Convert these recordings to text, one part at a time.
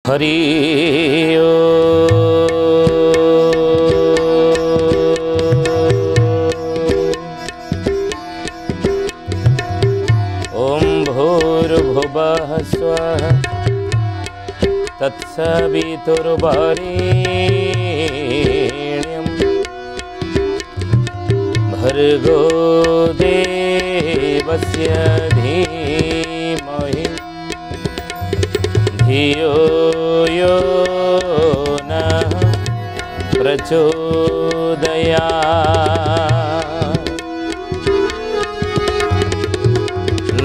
हरि ओम भूर्भुवः स्वः तत्सवितुर्वरेण्यं भर्गो देवस्य धीमहि धियो यो नः प्रचोदयात्।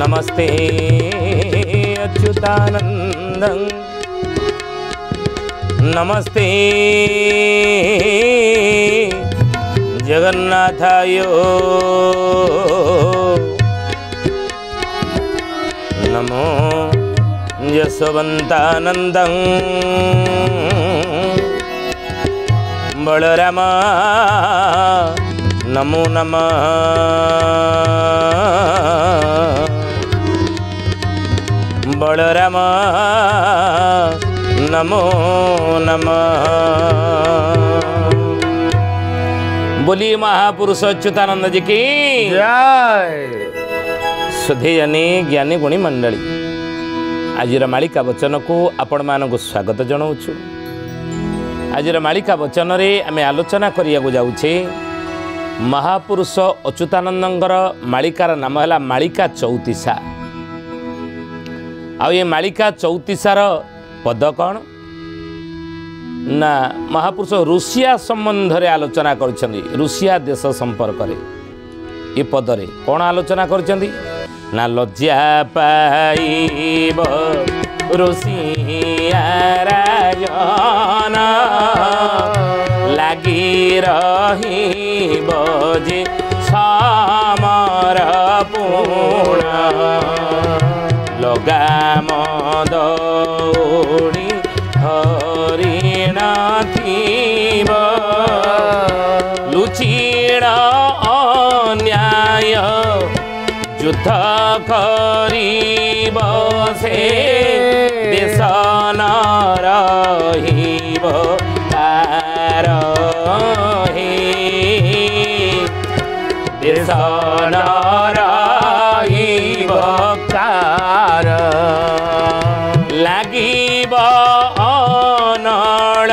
नमस्ते अच्युतानन्दं नमस्ते जगन्नाथाय नमो यशवन्तानन्दं बलराम नमो नमः बलराम नमो नमः। बोलिए महापुरुष अच्युतानंद जी की जय। सुधेयनी ज्ञानी गुणी मंडली आजिर मालिका वचन को आपण मानक स्वागत जनाऊँ। आजिर मालिका वचन रे आमे आलोचना करिया जाऊे महापुरुष अच्युतानंदर मालिकार नाम है मालिका चौतीसा। आ ये मालिका चौतीसार पद कौन ना महापुरुष रुषिया संबंध रे आलोचना करछंदी। रुषिया देश संपर्क रे ये पदरे कौन आलोचना करछंदी ना लज्जा पाइब रुषिया राजन लागी रहिब जे समर पूर्ण लगाम दौड़ी हरिण थीब लुचिण अन्याय युद्ध करिब से देश न रहिब तार देश न रहिब कार लागिब अनल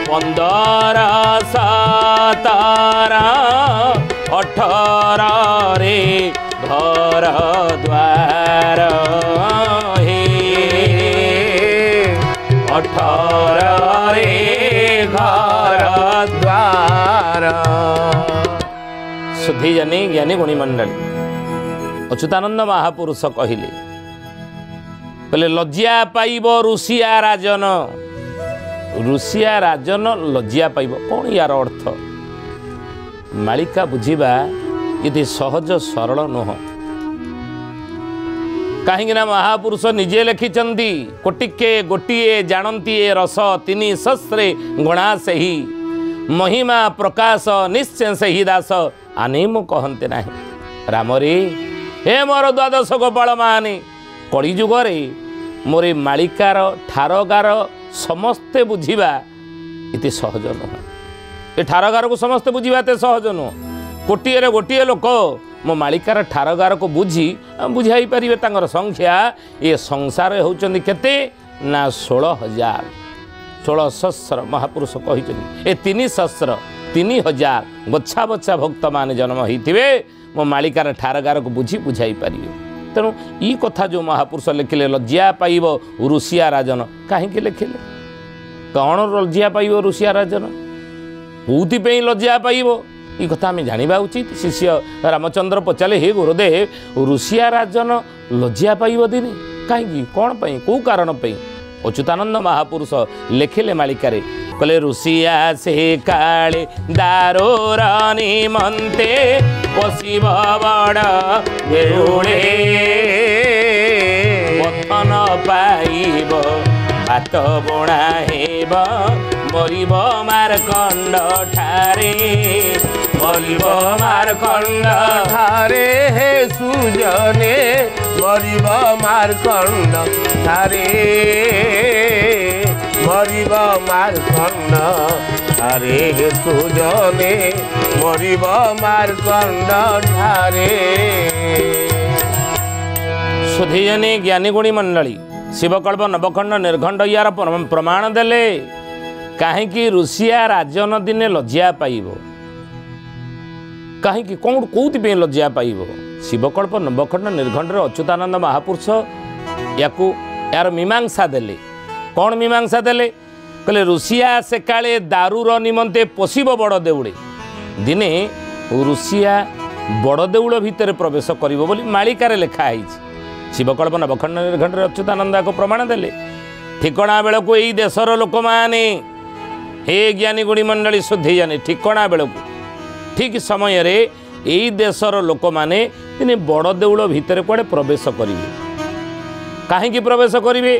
15 17 18 रे घर द्वार हे 18 रे घर द्वार। सुधीजनी ज्ञानी गुणी मंडली अच्युतानंद महापुरुष कहले लज्जा पाइब रुषिया राजन। रुषिया राजन लज्जा पाइब कौन यार अर्थ मालिका बुझीबा ये सहज सरल नुह। कहीं महापुरुष निजे लिखिंट कोटिके गोटिए जानती रस 3 सहस्रे गणा से ही महिमा प्रकाश निश्चय से ही दास आने मु कहते ना रामरे हे मोर द्वादश गोपाल माने कली जुगरे मोरे मालिकार ठारगार समस्ते बुझीबा इति सहज नुह। ये ठारगार को समस्ते बुझीबा ते सहज नुह। कोटिए गोटे लोक मो मालिकार ठारगार को बुझी बुझाई पारे तांगर संख्या ये संसार होचंदी केते ना 16,000 16 सहस्र महापुरुष कही ए 3 सहस्र 3,000 बछा बछा भक्त मान जन्म होइथिबे मो मालिकार ठारगार को बुझी बुझाई पारे। तेणु ई कथा जो महापुरुष लिखिले लज्जा पाइब रुषिया राजन कहीं लिखिले कौन लज्जा पाइब रुषिया राजन कोउथि लज्जा पाइब ये कथा आम जाना उचित। शिष्य रामचंद्र पचारे हे गुरुदेव रुषिया राजन लज्जा पाइब दिने कहीं कौन पाई कौ कारण पाई अच्युतानंद महापुरुष लेखिले मालिकारे कले रुषिया से काले दारो रानी मनते पशिब बड़ बेउड़े पथन पाइब भात बुणा हेब मरिब मारकंड ठारे मरिब मारकंड ठारे हे सुजने मरिब मारकंड ठारे मरिब मारकंड ठारे हे सुजने मरिब मारकंड ठारे। सुधीजनी ज्ञानी गुणी मंडली शिवकल्प नवखंड निर्घंड यार प्रमाण देले कहीं ऋषिया राजन दिने लज्जा पाइब कहीं कौन कौन लज्जा पाइब शिवकल्प नवखंड निर्घंड अच्युतानंद महापुरुष यार मीमांसा देले कौन मीमांसा देले कहले ऋषिया से काले दारूर निमंते पोषिब बड़ देउड़े दिने ऋषिया बड़ देउड़ भितर प्रवेश करिवो बोली मालिकार लेखा है शिवकल्प नवखंड निर्घंड अच्युतानंद को प्रमाण देले ठिकणा बेलू यही देशर लोक माने हे ज्ञानी गुणी मंडली शुद्धि जाने ठिकणा बेलू ठीक समय रे यही देशर लोक माने तिने बड़ देउल भितर कुआडे प्रवेश करिवे काहेकि प्रवेश करिवे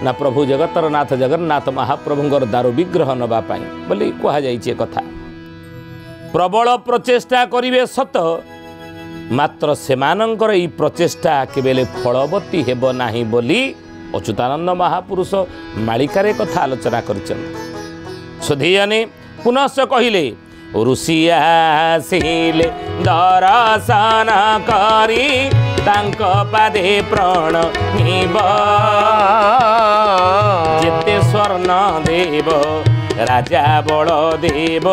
ना प्रभु जगतर नाथ जगन्नाथ महाप्रभुंकर दारू विग्रह नबा पाई बोली कहा जाइए कथा प्रबल प्रचेष्टा करिवे सत मात्र सेमानंकर ई प्रचेष्टा केबेले फलवती हेब नाही बोली अच्युतानंद महापुरुष मालिकारे कथा आलोचना करिछन। सुधीयने पुनश्च कहिले ऋषि आसिले दर्शन करी तांक पादे प्रणमिब जेते स्वर्ण देव राजा बड़ देव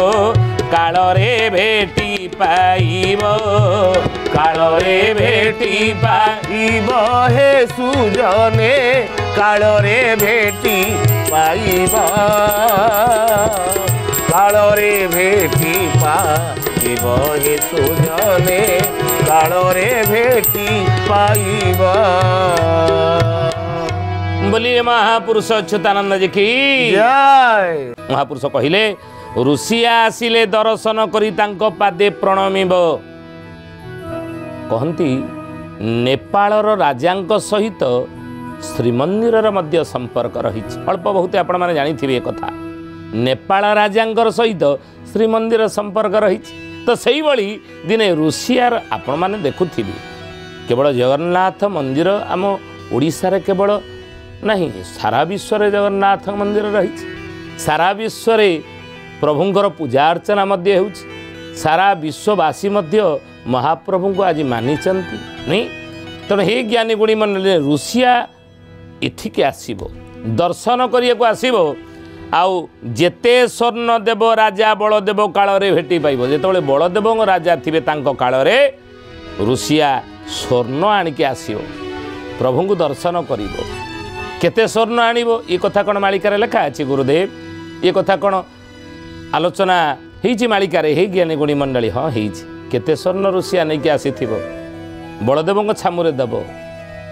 कालरे भेटी पाइब कालरे भेटी पाइब हे सुजने कालरे भेटी पाइब कालरे भेटी पाइब हे सुजने कालरे भेटी पाइब। बोलिए महापुरुष अच्युतानंद जी की जय। महापुरुष कहिले ऋषि आसिले दर्शन करी तांको पादे प्रणमिब कहती नेपालर राजांक सहित श्रीमंदिर मध्य संपर्क रही अल्प बहुत आपण माने जानिथिबे कथा नेपाल राजांकर सहित श्रीमंदिर संपर्क रही तो सही भली दिने ऋषियार आपण माने देखुथिबे केवल जगन्नाथ मंदिर आम ओडिसा रे केवल नहीं सारा विश्व रे जगन्नाथ मंदिर रही सारा विश्व रे प्रभुंकर पूजा अर्चना मध्य हो सारा विश्ववासी मध्य महाप्रभु को आज मानिचंती नहीं तेणु हे ज्ञानी गुणी मंडली ऋषिया इठिके आसीबो दर्शन करिया को आसीबो आउ जेते स्वर्ण देव राजा बलदेव काल रे भेटी पाइबो जेतेबेले बलदेव राजा थिबे तांको काल रे ऋषिया स्वर्ण आनिके आसीबो प्रभु को दर्शन करिबो केते स्वर्ण आनिबो ये कथा कोन मालिकार लेखा अछि गुरुदेव ये कथा कोन आलोचना होती मालिकार हे ज्ञानी गुणी मंडली हाँ होती केते स्वर्ण ऋषिया नहीं कि आसी बलदेव छामुरे दब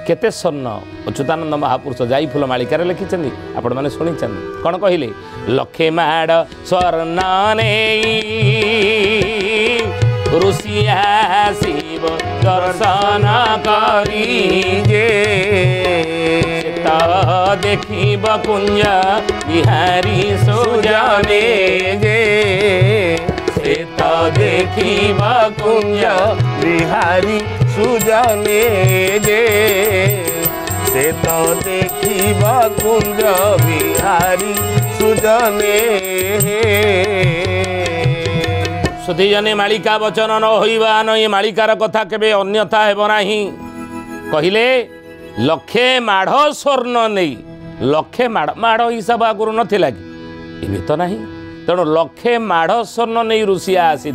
केते स्वर्ण अच्युतानंद महापुरुष जाई फूल मालिकार लिखिं आपण मैंने शुणी कौन कहले लक्षे माड़ स्वर्ण ऋषिया शिव दर्शन करी जे देखिब कुंज बिहारी सुजने जे से देखिब कुंज बिहारी सुजने जे से देखिब कुंज बिहारी सुजने। सुधीजने मालिका वचन न होइबा न ये मालिकार कथा केबे अन्यथा हेब नाही कहिले लक्षे माढ़ स्वर्ण नहीं लक्षे माढ़ हिसाब आगुरी नथिला कि एबे तो नहीं तेणु लक्षे माढ़ स्वर्ण नहीं ऋषिया आसी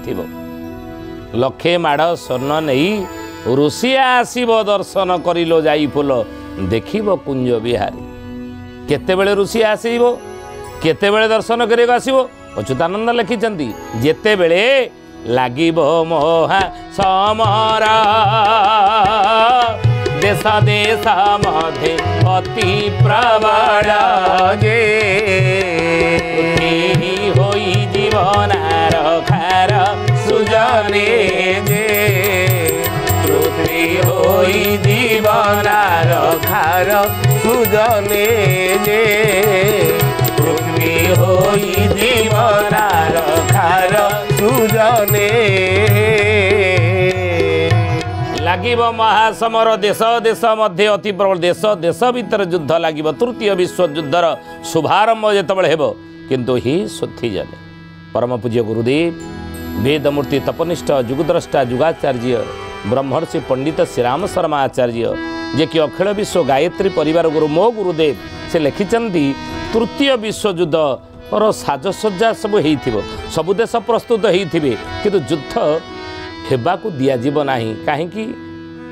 लक्षे माढ़ स्वर्ण नहीं ऋषिया आसीब दर्शन करिलो जाई फूल देखिब कुंज बिहारी केतेबेले ऋषिया आसीब केतेबेले दर्शन करियो आसीब अच्युतानंद लिखिचंती जेतेबेले लागिब मोहा समरा देश देश मध्य अति प्रबल जे होई जीवनार खार सुजने जे पृथ्वी होई जीवनार खार सुजने जे पृथ्वी होई ସୁଜନେ লাগিব ମହାସମର ଦେଶ ଦେଶ ମଧ୍ୟ ଅତି ପ୍ରବଳ ଦେଶ ଦେଶ ଭିତରେ ଯୁଦ୍ଧ ଲାଗିବ ତୃତୀୟ ବିଶ୍ୱଯୁଦ୍ଧର ଶୁଭାରମ୍ଭ ଯେତେବେଳେ ହେବ କିନ୍ତୁ ହି ସୁଥିଜନେ ପରମ ପୂଜ୍ୟ ଗୁରୁଦେବ ବେଦମୂର୍ତ୍ତି ତପନିଷ୍ଠ ଯୁଗଦ୍ରଷ୍ଟା ଯୁଗାଚାର୍ଯ୍ୟ ବ୍ରହ୍ମର୍ଷି ପଣ୍ଡିତ ଶ୍ରୀରାମ ଶର୍ମା ଆଚାର୍ଯ୍ୟ ଯେ କି ଅଖିଳ ବିଶ୍ୱ ଗାୟତ୍ରୀ ପରିବାର ଗୁରୁ ମୋ ଗୁରୁଦେବ ସେ ଲେଖିଛନ୍ତି ତୃତୀୟ ବିଶ୍ୱଯୁଦ୍ଧର ସାଜସଜ୍ଜା ସବୁ ହେଇଥିବ ସବୁ ଦେଶ ପ୍ରସ୍ତୁତ ହେଇଥିବେ କିନ୍ତୁ ଯୁଦ୍ଧ ହେବାକୁ ଦିଆଯିବ ନାହିଁ କାହିଁକି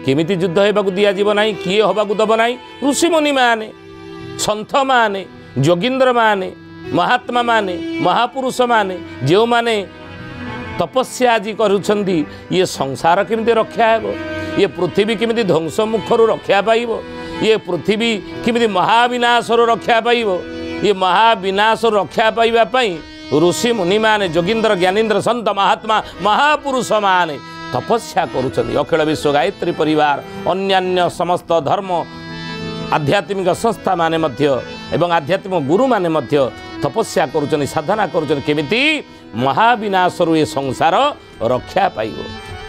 କେମିତି ଯୁଦ୍ଧ ହେବାକୁ ଦିଆଯିବ ନାହିଁ କିଏ ହେବାକୁ ଦେବ ନାହିଁ ଋଷିମୁନିମାନେ ସନ୍ଥମାନେ ଯୋଗୀନ୍ଦ୍ରମାନେ ମହାତ୍ମାମାନେ ମହାପୁରୁଷମାନେ ଯେଉଁମାନେ ତପସ୍ୟା ଆଜି କରୁଛନ୍ତି ଇଏ ସଂସାର କେମିତି ରକ୍ଷା ହେବ ଇଏ ପୃଥିବୀ କେମିତି ଧ୍ୱଂସ ମୁଖରୁ ରକ୍ଷା ପାଇବ ଇଏ ପୃଥିବୀ କେମିତି ମହାବିନାଶରୁ ରକ୍ଷା ପାଇବ ଇଏ ମହାବିନାଶରୁ ରକ୍ଷା ପାଇବା ପାଇଁ ଋଷିମୁନିମାନେ ଯୋଗୀନ୍ଦ୍ର ଜ୍ଞାନୀନ୍ଦ୍ର ସନ୍ଥ ମହାତ୍ମା ମହାପୁରୁଷମାନେ ତପସ୍ୟା କରୁଛନ୍ତି ଅଖିଳ ବିଶ୍ୱ ଗାୟତ୍ରୀ ପରିବାର ଅନ୍ୟାନ୍ୟ ସମସ୍ତ ଧର୍ମ ଆଧ୍ୟାତ୍ମିକ ସଂସ୍ଥାମାନେ ମଧ୍ୟ ଏବଂ ଆଧ୍ୟାତ୍ମିକ ଗୁରୁମାନେ ମଧ୍ୟ ତପସ୍ୟା କରୁଛନ୍ତି ସାଧନା କରୁଛନ୍ତି କେମିତି ମହାବିନାଶରୁ ଏ ସଂସାର ରକ୍ଷା ପାଇବ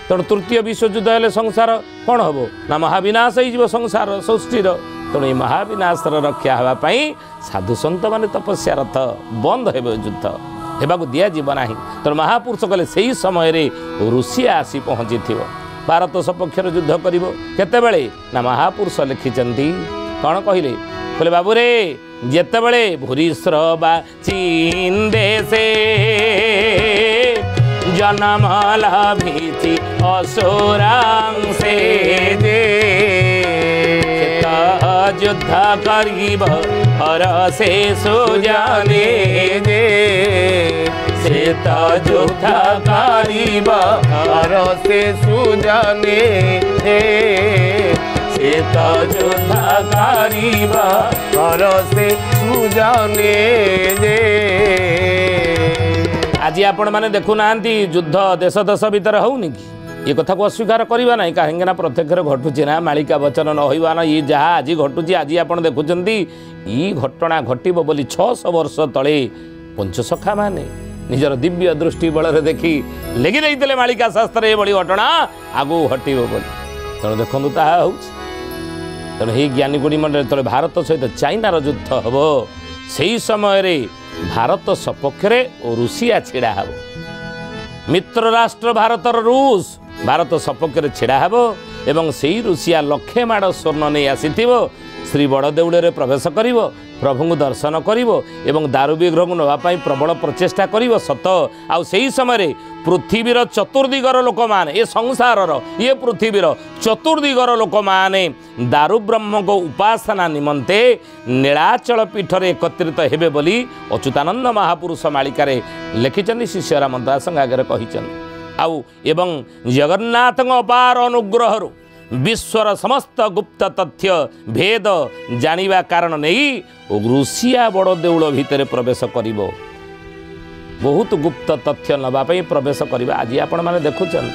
ତେଣୁ ତୃତୀୟ ବିଶ୍ୱଯୁଦ୍ଧ ହେଲେ ସଂସାର କ'ଣ ହେବ ନା ମହାବିନାଶ ହେଇଯିବ ସଂସାର ସୃଷ୍ଟିର ତେଣୁ ଏ ମହାବିନାଶର ରକ୍ଷା ହେବା ପାଇଁ ସାଧୁସନ୍ଥମାନେ ତପସ୍ୟାରତ ବନ୍ଦ ହେବ ଯୁଦ୍ଧ ହେବାକୁ ଦିଆଯିବ ନାହିଁ ତେଣୁ ମହାପୁରୁଷ କଲେ ସେହି ସମୟରେ ଋଷିଆ ଆସି ପହଞ୍ଚିଥିବ ଭାରତ ସପକ୍ଷରେ ଯୁଦ୍ଧ କରିବ କେତେବେଳେ ନା ମହାପୁରୁଷ ଲେଖିଛନ୍ତି କ'ଣ କହିଲେ କହିଲେ ବାବୁରେ ଯେତେବେଳେ ଭୂରିଶ୍ରବା ଚିନ୍ଦେଶେ ଜନମ ଲଭିଛି ଅସୁରାଂଶେ ଯେ ଯୁଦ୍ଧ କରିବ ହରସେ ସୁଜନେ ଯେ ସେ ତ ଯୁଦ୍ଧ କରିବ ହରସେ ସୁଜନେ ସେ ତ ଯୁଦ୍ଧ କରିବ ହରସେ ସୁଜନେ ଯେ ଆଜି ଆପଣମାନେ ଦେଖୁନାହାନ୍ତି ଯୁଦ୍ଧ ଦେଶ ଦେଶ ଭିତରେ ହେଉନି କି ଏ କଥାକୁ ଅସ୍ୱୀକାର କରିବା ନାହିଁ କାହିଁକିନା ପ୍ରତ୍ୟକ୍ଷରେ ଘଟୁଛି ନା ମାଳିକା ବଚନ ନ ହୋଇବା ନା ଇଏ ଯାହା ଆଜି ଘଟୁଛି ଆଜି ଆପଣ ଦେଖୁଛନ୍ତି ଇ ଘଟଣା ଘଟିବ ବୋଲି 600 ବର୍ଷ ତଳେ ପଞ୍ଚସଖାମାନେ ନିଜର ଦିବ୍ୟ ଦୃଷ୍ଟି ବଳରେ ଦେଖି ଲେଖି ଦେଇଥିଲେ ମାଳିକା ଶାସ୍ତ୍ରରେ ଏଭଳି ଘଟଣା ଆଗକୁ ଘଟିବ ବୋଲି ତେଣୁ ଦେଖନ୍ତୁ ତାହା ହେଉଛି ତେଣୁ ଏହି ଜ୍ଞାନୀଗୁଡ଼ି ମଣ୍ଡଳରେ ଯେତେବେଳେ ଭାରତ ସହିତ ଚାଇନାର ଯୁଦ୍ଧ ହେବ ସେହି ସମୟରେ ଭାରତ ସପକ୍ଷରେ ଓ ଋଷିଆ ଛିଡ଼ା ହେବ ମିତ୍ର ରାଷ୍ଟ୍ର ଭାରତର ରୁଷ ଭାରତ ସପକ୍ଷରେ ଛିଡ଼ା ହେବ ଏବଂ ସେହି ଋଷିଆ ଲକ୍ଷେ ମାଡ଼ ସ୍ୱର୍ଣ୍ଣ ନେଇ ଆସିଥିବ ଶ୍ରୀ ବଡ଼ଦେଉଳରେ ପ୍ରବେଶ କରିବ ପ୍ରଭୁଙ୍କୁ ଦର୍ଶନ କରିବ ଏବଂ ଦାରୁବିଗ୍ରହକୁ ନେବା ପାଇଁ ପ୍ରବଳ ପ୍ରଚେଷ୍ଟା କରିବ ସତ ଆଉ ସେହି ସମୟରେ ପୃଥିବୀର ଚତୁର୍ଦିଗର ଲୋକମାନେ ଏ ସଂସାରର ଇଏ ପୃଥିବୀର ଚତୁର୍ଦିଗର ଲୋକମାନେ ଦାରୁବ୍ରହ୍ମଙ୍କ ଉପାସନା ନିମନ୍ତେ ନୀଳାଚଳ ପୀଠରେ ଏକତ୍ରିତ ହେବେ ବୋଲି ଅଚ୍ୟୁତାନନ୍ଦ ମହାପୁରୁଷ ମାଳିକାରେ ଲେଖିଛନ୍ତି ଶିଷ୍ୟରାମ ଦାସଙ୍କ ଆଗରେ କହିଛନ୍ତି ଆଉ ଏବଂ ଜଗନ୍ନାଥଙ୍କ ଅପାର ଅନୁଗ୍ରହରୁ ବିଶ୍ୱର ସମସ୍ତ ଗୁପ୍ତ ତଥ୍ୟ ଭେଦ ଜାଣିବା କାରଣ ନେଇ ଋଷିଆ ବଡ଼ଦେଉଳ ଭିତରେ ପ୍ରବେଶ କରିବ ବହୁତ ଗୁପ୍ତ ତଥ୍ୟ ନେବା ପାଇଁ ପ୍ରବେଶ କରିବା ଆଜି ଆପଣମାନେ ଦେଖୁଛନ୍ତି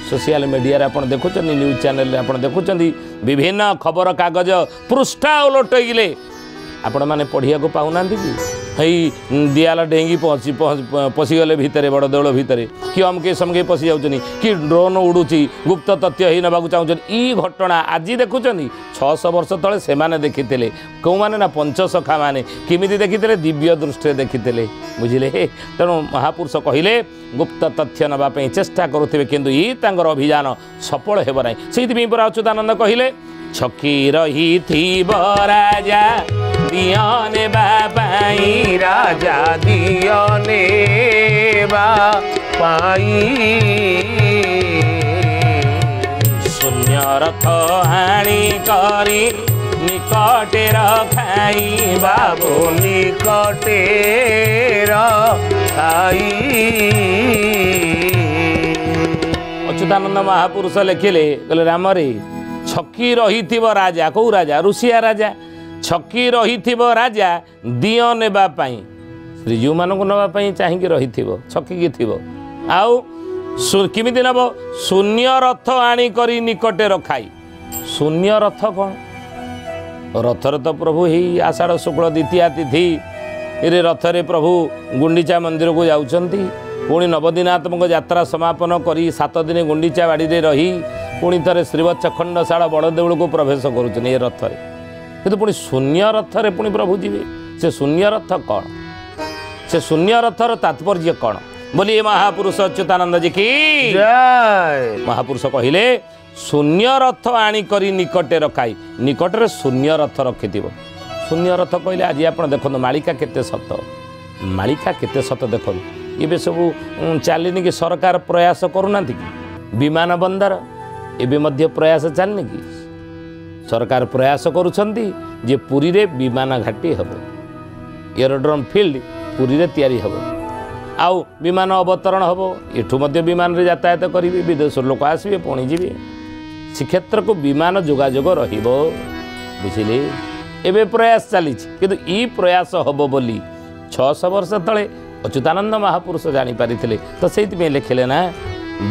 ସୋସିଆଲ ମିଡ଼ିଆରେ ଆପଣ ଦେଖୁଛନ୍ତି ନ୍ୟୁଜ୍ ଚ୍ୟାନେଲରେ ଆପଣ ଦେଖୁଛନ୍ତି ବିଭିନ୍ନ ଖବରକାଗଜ ପୃଷ୍ଠା ଓଲଟେଇଲେ ଆପଣମାନେ ପଢ଼ିବାକୁ ପାଉନାହାନ୍ତି କି ହେଇ ଦିଆଲ ଡେଇଁକି ପଶିଗଲେ ଭିତରେ ବଡ଼ଦେଉଳ ଭିତରେ କି ଅମକେ ସମକେ ପଶି ଯାଉଛନ୍ତି କି ଡ୍ରୋନ୍ ଉଡ଼ୁଛି ଗୁପ୍ତ ତଥ୍ୟ ହେଇ ନେବାକୁ ଚାହୁଁଛନ୍ତି ଇ ଘଟଣା ଆଜି ଦେଖୁଛନ୍ତି 600 ବର୍ଷ ତଳେ ସେମାନେ ଦେଖିଥିଲେ କେଉଁମାନେ ନା ପଞ୍ଚସଖାମାନେ କେମିତି ଦେଖିଥିଲେ ଦିବ୍ୟ ଦୃଷ୍ଟିରେ ଦେଖିଥିଲେ ବୁଝିଲେ ତେଣୁ ମହାପୁରୁଷ କହିଲେ ଗୁପ୍ତ ତଥ୍ୟ ନେବା ପାଇଁ ଚେଷ୍ଟା କରୁଥିବେ କିନ୍ତୁ ଇ ତାଙ୍କର ଅଭିଯାନ ସଫଳ ହେବ ନାହିଁ ସେଇଥିପାଇଁ ପରା ଅଚ୍ୟୁତାନନ୍ଦ କହିଲେ ଛକି ରହିଥିବ ରାଜା ଦିଅ ନେବା ପାଇଁ ରାଜା ଦିଅ ନେବା ପାଇଁ ଶୂନ୍ୟ ରଥ ହାଣି କରି ନିକଟେ ରଖାଇ ବାବୁ ନିକଟେ ରଖାଇ ଅଚ୍ୟୁତାନନ୍ଦ ମହାପୁରୁଷ ଲେଖିଲେ କହିଲେ ରାମରେ ଛକି ରହିଥିବ ରାଜା କେଉଁ ରାଜା ଋଷିଆ ରାଜା ଛକି ରହିଥିବ ରାଜା ଦିଅ ନେବା ପାଇଁ ଶ୍ରୀଜୀଉମାନଙ୍କୁ ନେବା ପାଇଁ ଚାହିଁକି ରହିଥିବ ଛକିକି ଥିବ ଆଉ କେମିତି ନେବ ଶୂନ୍ୟ ରଥ ଆଣି କରି ନିକଟେ ରଖାଇ ଶୂନ୍ୟ ରଥ କ'ଣ ରଥରେ ତ ପ୍ରଭୁ ହେଇ ଆଷାଢ଼ ଶୁକ୍ଳ ଦ୍ୱିତୀୟା ତିଥିରେ ରଥରେ ପ୍ରଭୁ ଗୁଣ୍ଡିଚା ମନ୍ଦିରକୁ ଯାଉଛନ୍ତି पुणी नवदिनात्मक यात्रा समापन करी 7 दिन गुंडीचा बाड़ी रही पुणी थे श्रीवत्स खंडशाला बड़देउल को प्रवेश करुँच ये रथ कि पुणी शून्य रथ पुणी प्रभु जी से शून्य रथ कौन से शून्य रथर तात्पर्य कौन बोलिए महापुरुष अच्युतानंद जी की जय। महापुरुष कहले शून्य रथ आनिकरी निकटे रखाई निकटरे शून्य रथ रखिथिबो शून्य रथ कहले आज आप देखो मालिका केते सत मालिका केते सत देखो ये सब चलनी कि सरकार प्रयास करूना कि विमान बंदर एबे मध्य प्रयास चलनी कि सरकार प्रयास करुछंती जे पुरी रे विमान घाटी हबो एरोड्रोम फील्ड पुरी रे तैयारी हबो आउ विमान अवतरण हबो एठू मध्य विमान रे यातायात करिवे विदेश लोक आसबे पुणी जीवे श्रीक्षेत्र को विमान जोगाजोग रहिबो बुझिले एबे प्रयास चली किंतु ई प्रयास हबो बोली 600 वर्ष तले अच्युतानंद महापुरुष जानी पारिथिले तो सेति लिखिले ना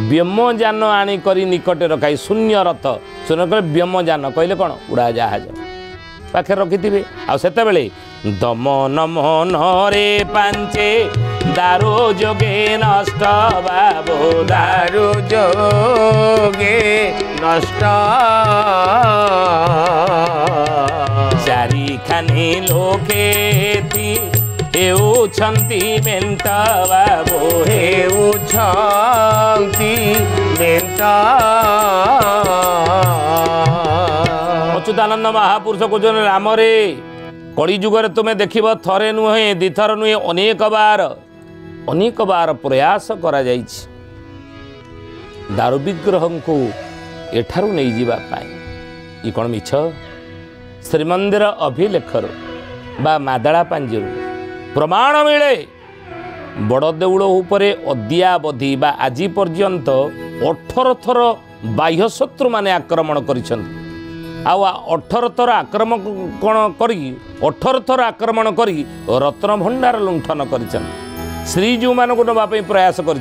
व्योमयान आनी करी निकटे रखाई शून्य रथ शून्य कर व्योमयान कहले कौन उड़ा जहाज पाखे रखिथिबे आ सेते बेले दमन मन रे पांचे दारो जोगे नष्ट बाबो दारु जोगे नष्ट चारि खानी लोके थी हेउछंती मेंट बाबो हेउछंती मेंट अच्युतानंद महापुरुष को जन राम रे कली जुगर तुम्हें देखिब थरे नुहे दिथर नुहे अनेक बार प्रयास करा जाइछि दारु विग्रह को एठारु नहीं जीवा पाई ई कोन मिछ श्रीमंदिर अभिलेखर बा मादळा पांजिरु प्रमाण मिले बड़देउल उपरे अद्यावधि बा आजी पर्यंत 18 थर बाह्य शत्रु माने आक्रमण करिसंती आ 18 थर आक्रमण करी 18 थर आक्रमण करी रत्न भंडार लुंठन करिसंती श्रीजीव मान को नवाई प्रयास कर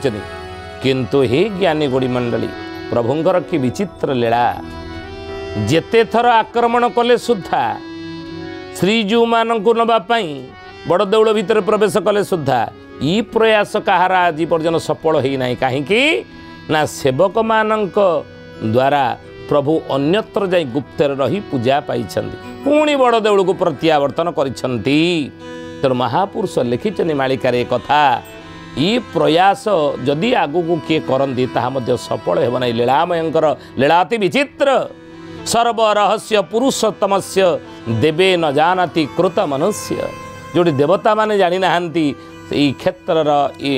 किंतु हे ज्ञानी गोड़ी मंडली प्रभुंकर कि विचित्र लीला जेते थर आक्रमण कले सुद्धा श्रीजीव मान को नवाई बड़देउल भितर प्रवेश कले सुद्धा ई प्रयास कहार आज पर्यटन सफल होना कहीं ना सेवक मानक द्वारा प्रभु अन्यत्र जाई गुप्तर रही पूजा पाई पुणी बड़देउल को प्रत्यावर्तन करिसंती तेणु महापुरुष लिखिं मालिकार कथा ई प्रयास जदि आगु को किए करती ताहा सफल हेब नहीं लीलामयंकर लीलाति विचित्र सर्वरहस्य पुरुषोत्तमस्य देवे न जानती कृत मनुष्य जोटी देवता माने जानी नाहांती ई क्षेत्रर ई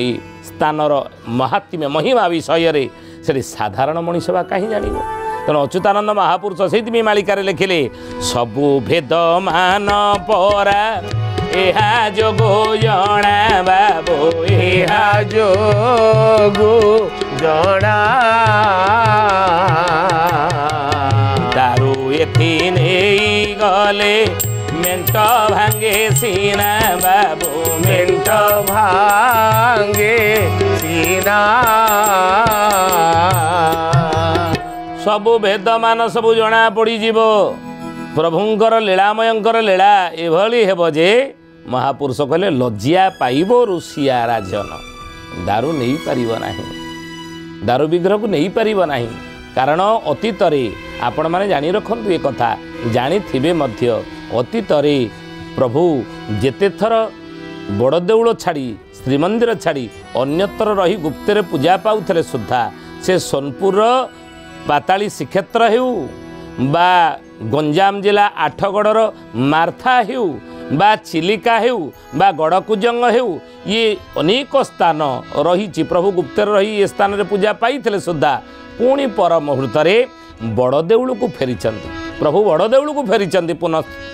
स्थानर महात्म्य महिमा विषय रे से साधारण मनीष बा कहीं जानिबो तेणु अच्युतानंद महापुरुष से मालिकार लिखिले सबु भेद मान परा एहा जोगो जणा बाबो एहा जोगो जणा दारू एथि नेई गले मेंट भांगे सीना बाबो मेंट भांगे सीना सबु भेद मान सबु जना पड़ी जीवो प्रभुंकर लीलामयंकर लीला एभली हेब जे महापुरुष कहले लज्जा पाइब ऋषिया राजन दारू नहीं पारिब नाही दारू विग्रह को नहीं पारिब नाही कारण अतीत आपण माने जानी रखंतु ए कथा जानी थिबे मध्य अतीत प्रभु जेते थर बड़देउल छाड़ी श्रीमंदिर छाड़ी अन्यत्र रही गुप्तरे पूजा पाउथले सुद्धा से सोनपुर पाताली श्रीक्षेत्र हेउ बा गंजाम जिला आठगड़र मार्था हेउ बा चिलिका हेउ बा गड़कुजंग हेउ ये अनेक स्थान रही प्रभु गुप्तर रही ये स्थान रे पूजा पाइथिले सुद्धा पुणी पर मुहूर्त बड़देउल को फेरिचंती प्रभु बड़देउल को फेरिचंती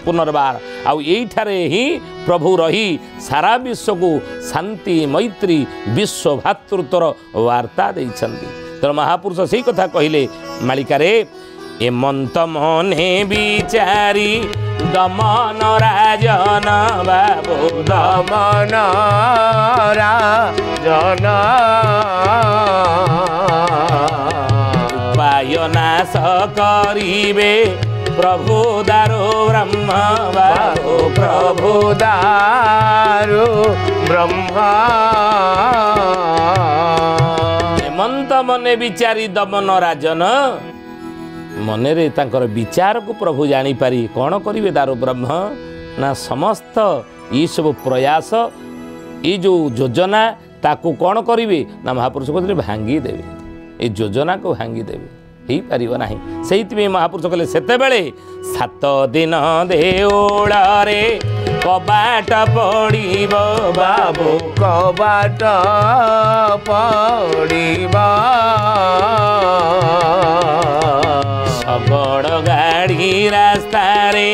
पुनर्बार आउ एठारे ही प्रभु रही सारा विश्व को शांति मैत्री विश्व भातृत्वर वार्ता देइछंती तेणु महापुरुष से कथा कहले मालिकारे एमंत मने विचारी दमन राजन बाबो दमन राजन उपाय नाश करिबे प्रभु दारो ब्रह्म बाबो प्रभु दारो ब्रह्म ମନେ ବିଚାରି ଦମନ ରାଜନ ମନରେ ତାଙ୍କର ବିଚାରକୁ ପ୍ରଭୁ ଜାଣିପାରି କ'ଣ କରିବେ ଦାରୁ ବ୍ରହ୍ମ ନା ସମସ୍ତ ଏସବୁ ପ୍ରୟାସ ଏ ଯେଉଁ ଯୋଜନା ତାକୁ କ'ଣ କରିବେ ନା ମହାପୁରୁଷ କହିଲେ ଭାଙ୍ଗିଦେବେ ଏ ଯୋଜନାକୁ ଭାଙ୍ଗିଦେବେ ହେଇପାରିବ ନାହିଁ ସେଇଥିପାଇଁ ମହାପୁରୁଷ କହିଲେ ସେତେବେଳେ 7 ଦିନ ଦେଉଳରେ କବାଟ ପଡ଼ିବ ବାବୁ କବାଟ ପଡ଼ିବ ଶଗଡ଼ ଗାଡ଼ି ରାସ୍ତାରେ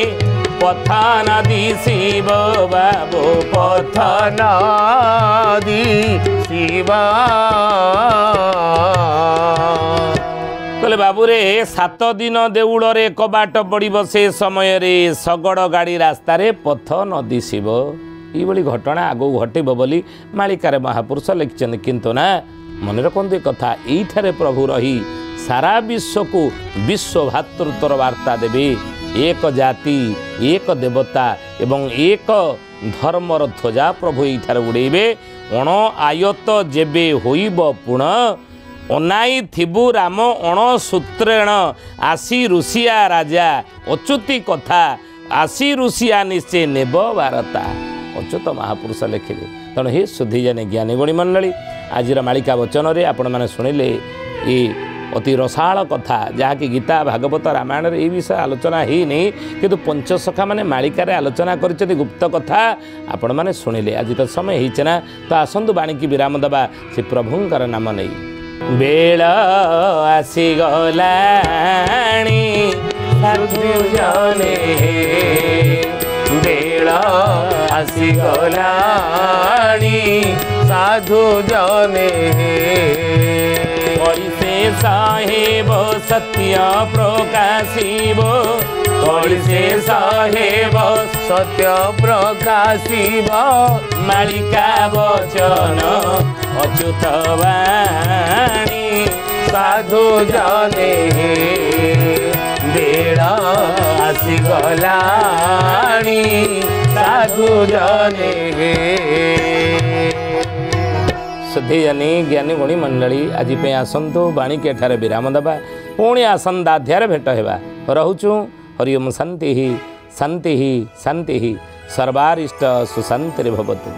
ପଥ ନ ଦିଶିବ ବାବୁ ପଥ ନଦୀ ଶିବ କହିଲେ ବାବୁରେ 7 ଦିନ ଦେଉଳରେ କବାଟ ପଡ଼ିବ ସେ ସମୟରେ ଶଗଡ଼ ଗାଡ଼ି ରାସ୍ତାରେ ପଥ ନ ଦିଶିବ ଏଇଭଳି ଘଟଣା ଆଗକୁ ଘଟିବ ବୋଲି ମାଳିକାରେ ମହାପୁରୁଷ ଲେଖିଛନ୍ତି କିନ୍ତୁ ନା ମନେ ରଖନ୍ତୁ ଏ କଥା ଏଇଠାରେ ପ୍ରଭୁ ରହି ସାରା ବିଶ୍ୱକୁ ବିଶ୍ୱ ଭାତୃତ୍ୱର ବାର୍ତ୍ତା ଦେବେ ଏକ ଜାତି ଏକ ଦେବତା ଏବଂ ଏକ ଧର୍ମର ଧ୍ୱଜା ପ୍ରଭୁ ଏଇଠାରେ ଉଡ଼େଇବେ ଅଣ ଆୟତ ଯେବେ ହୋଇବ ପୁଣ ଅନାଇ ଥିବୁ ରାମ ଅଣସୂତ୍ରେଣ ଆସି ଋଷିଆ ରାଜା ଅଚ୍ୟୁତି କଥା ଆସି ଋଷିଆ ନିଶ୍ଚୟ ନେବ ବାରତା ଅଚ୍ୟୁତ ମହାପୁରୁଷ ଲେଖିଲେ ତେଣୁ ହେ ସୁଧୀଜନେ ଜ୍ଞାନୀ ଗଣି ମଣ୍ଡଳୀ ଆଜିର ମାଳିକା ବଚନରେ ଆପଣମାନେ ଶୁଣିଲେ ଏ ଅତି ରସାଳ କଥା ଯାହାକି ଗୀତା ଭାଗବତ ରାମାୟଣରେ এই বিষয়ে ଆଲୋଚନା ହେଇନି କିନ୍ତୁ ପଞ୍ଚସଖା ମାନେ ମାଳିକାରେ ଆଲୋଚନା କରିଛନ୍ତି ଗୁପ୍ତ କଥା ଆପଣମାନେ ଶୁଣିଲେ ଆଜି ତ ସମୟ ହେଇছে ନା ତ ଆସନ୍ତୁ ବାଣୀକି ବିରାମ ଦେବା ସେ ପ୍ରଭୁଙ୍କର ନାମ ନେଇ ବେଳ ଆସିଗଲାଣି ସାଧୁ ଜନେ ବେଳ ଆସିଗଲାଣି ସାଧୁ ଜନେ কলিসে সাহেব সত্য প্রকাশিব কলিসে সাহেব সত্য প্রকাশিব মালিকা বচন অচ্যুত বাণী সাধু জনে বেଳ ଆସିଗଲାଣି ସାଧୁ ଜନେ ସୁଧୀଜନୀ ଜ୍ଞାନୀ ଗୁଣୀ ମଣ୍ଡଳୀ ଆଜି ପାଇଁ ଆସନ୍ତୁ ବାଣୀକି ଏଠାରେ ବିରାମ ଦେବା ପୁଣି ଆସନ୍ତା ଅଧ୍ୟାୟରେ ଭେଟ ହେବା ରହୁଛୁ ହରି ଓମ୍ ଶାନ୍ତି ଶାନ୍ତି ଶାନ୍ତି ସର୍ବାରିଷ୍ଟ ସୁଶାନ୍ତିରେ ଭବତୁ।